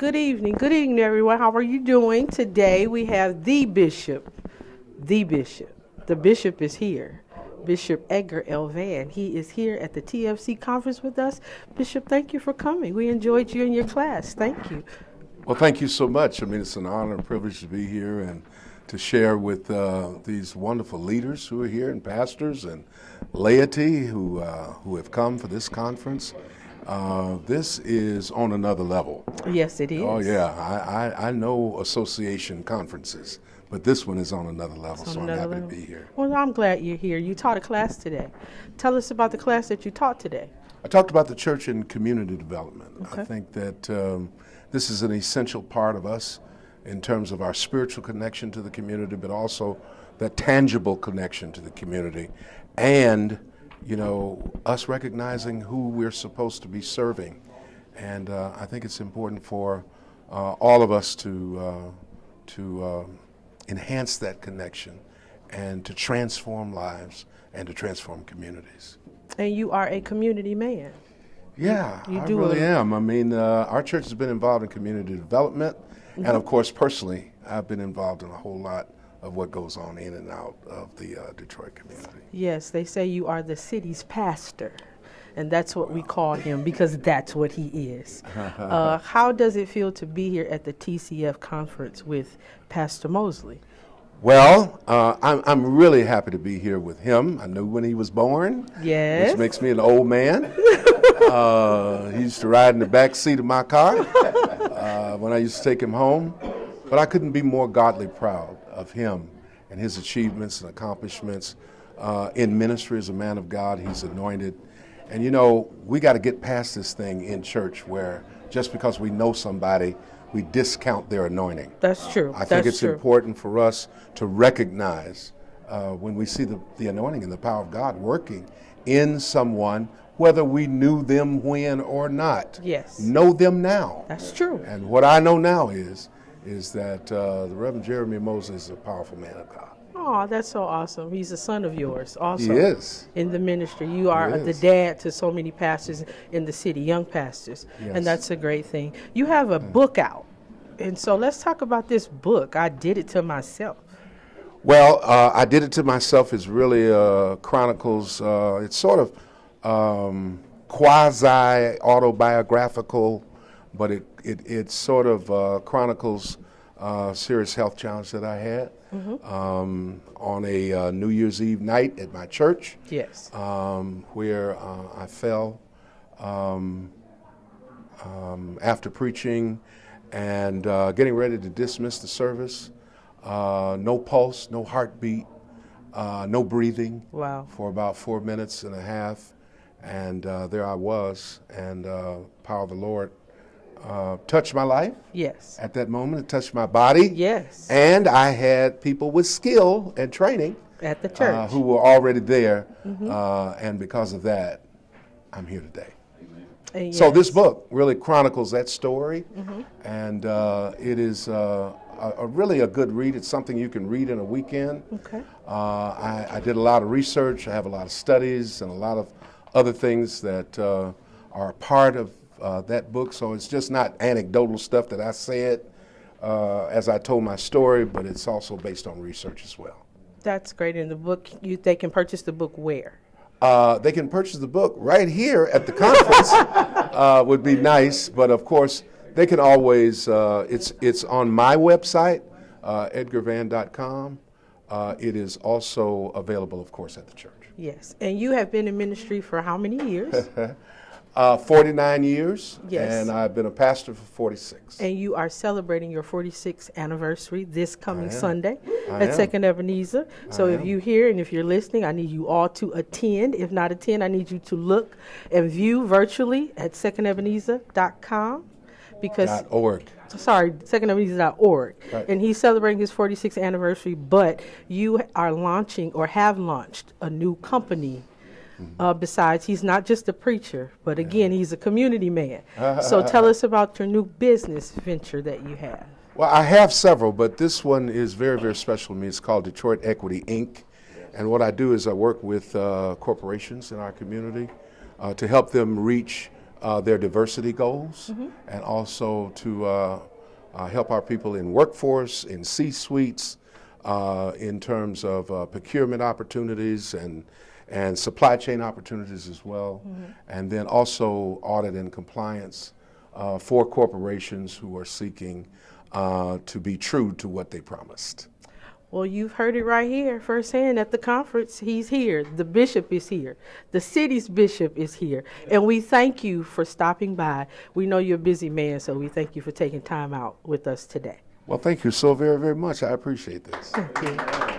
Good evening, everyone. How are you doing? Today we have the bishop. The bishop is here. Bishop Edgar L. Van. He is here at the TFC conference with us. Bishop, thank you for coming. We enjoyed you in your class. Thank you. Well, thank you so much. I mean, it's an honor and privilege to be here and to share with these wonderful leaders who are here and pastors and laity who have come for this conference. This is on another level. Yes, it is. Oh, yeah. I know association conferences, but this one is on another level, so I'm happy to be here. Well, I'm glad you're here. You taught a class today. Tell us about the class that you taught today. I talked about the church and community development. Okay. I think that this is an essential part of us in terms of our spiritual connection to the community, but also that tangible connection to the community. And you know, us recognizing who we're supposed to be serving. And I think it's important for all of us to enhance that connection and to transform lives and to transform communities. And you are a community man. Yeah, I really am. I mean, our church has been involved in community development, and of course, personally, I've been involved in a whole lot of what goes on in and out of the Detroit community. Yes, they say you are the city's pastor, and that's what we call him because that's what he is. How does it feel to be here at the TCF conference with Pastor Mosley? Well, I'm really happy to be here with him. I knew when he was born, yes, which makes me an old man. He used to ride in the back seat of my car when I used to take him home. But I couldn't be more godly proud of him and his achievements and accomplishments in ministry as a man of God. He's anointed. And you know, we got to get past this thing in church where just because we know somebody, we discount their anointing. That's true. I think it's important for us to recognize when we see the anointing and the power of God working in someone, whether we knew them when or not. Yes. Know them now. That's true. And what I know now is that the Reverend Jeremy Mosley is a powerful man of God. Oh, that's so awesome. He's a son of yours also. He is. In the ministry. You are the dad to so many pastors in the city, young pastors. Yes. And that's a great thing. You have a book out. And so let's talk about this book, I Did It to Myself. Well, I Did It to Myself is really chronicles, it's sort of quasi-autobiographical, but it sort of chronicles a serious health challenge that I had on a New Year's Eve night at my church. Yes. Where I fell after preaching and getting ready to dismiss the service. No pulse, no heartbeat, no breathing. Wow. For about 4 minutes and a half. And there I was, and power of the Lord touched my life. Yes. At that moment, it touched my body. Yes. And I had people with skill and training at the church who were already there, and because of that, I'm here today. Yes. So this book really chronicles that story, and it is really a good read. It's something you can read in a weekend. Okay. I did a lot of research. I have a lot of studies and a lot of other things that are a part of that book. So it's just not anecdotal stuff that I said as I told my story, but it's also based on research as well. That's great. In the book, they can purchase the book where? They can purchase the book right here at the conference. Would be nice, but of course they can always. It's on my website, edgarvan.com. It is also available, of course, at the church. Yes, and you have been in ministry for how many years? 49 years, yes. And I've been a pastor for 46. And you are celebrating your 46th anniversary this coming Sunday at Second Ebenezer. So if you're here and if you're listening, I need you all to attend. If not attend, I need you to look and view virtually at secondebenezer.com. Because .org. Sorry, secondebenezer.org. Right. And he's celebrating his 46th anniversary, but you are launching or have launched a new company. Besides, he's not just a preacher, but again, he's a community man. So tell us about your new business venture that you have. Well, I have several, but this one is very, very special to me. It's called Detroit Equity, Inc. And what I do is I work with corporations in our community to help them reach their diversity goals, and also to help our people in workforce, in C-suites, in terms of procurement opportunities and supply chain opportunities as well, and then also audit and compliance for corporations who are seeking to be true to what they promised. Well, you've heard it right here firsthand at the conference. He's here. The bishop is here. The city's bishop is here. And we thank you for stopping by. We know you're a busy man, so we thank you for taking time out with us today. Well, thank you so very, very much. I appreciate this. Thank you.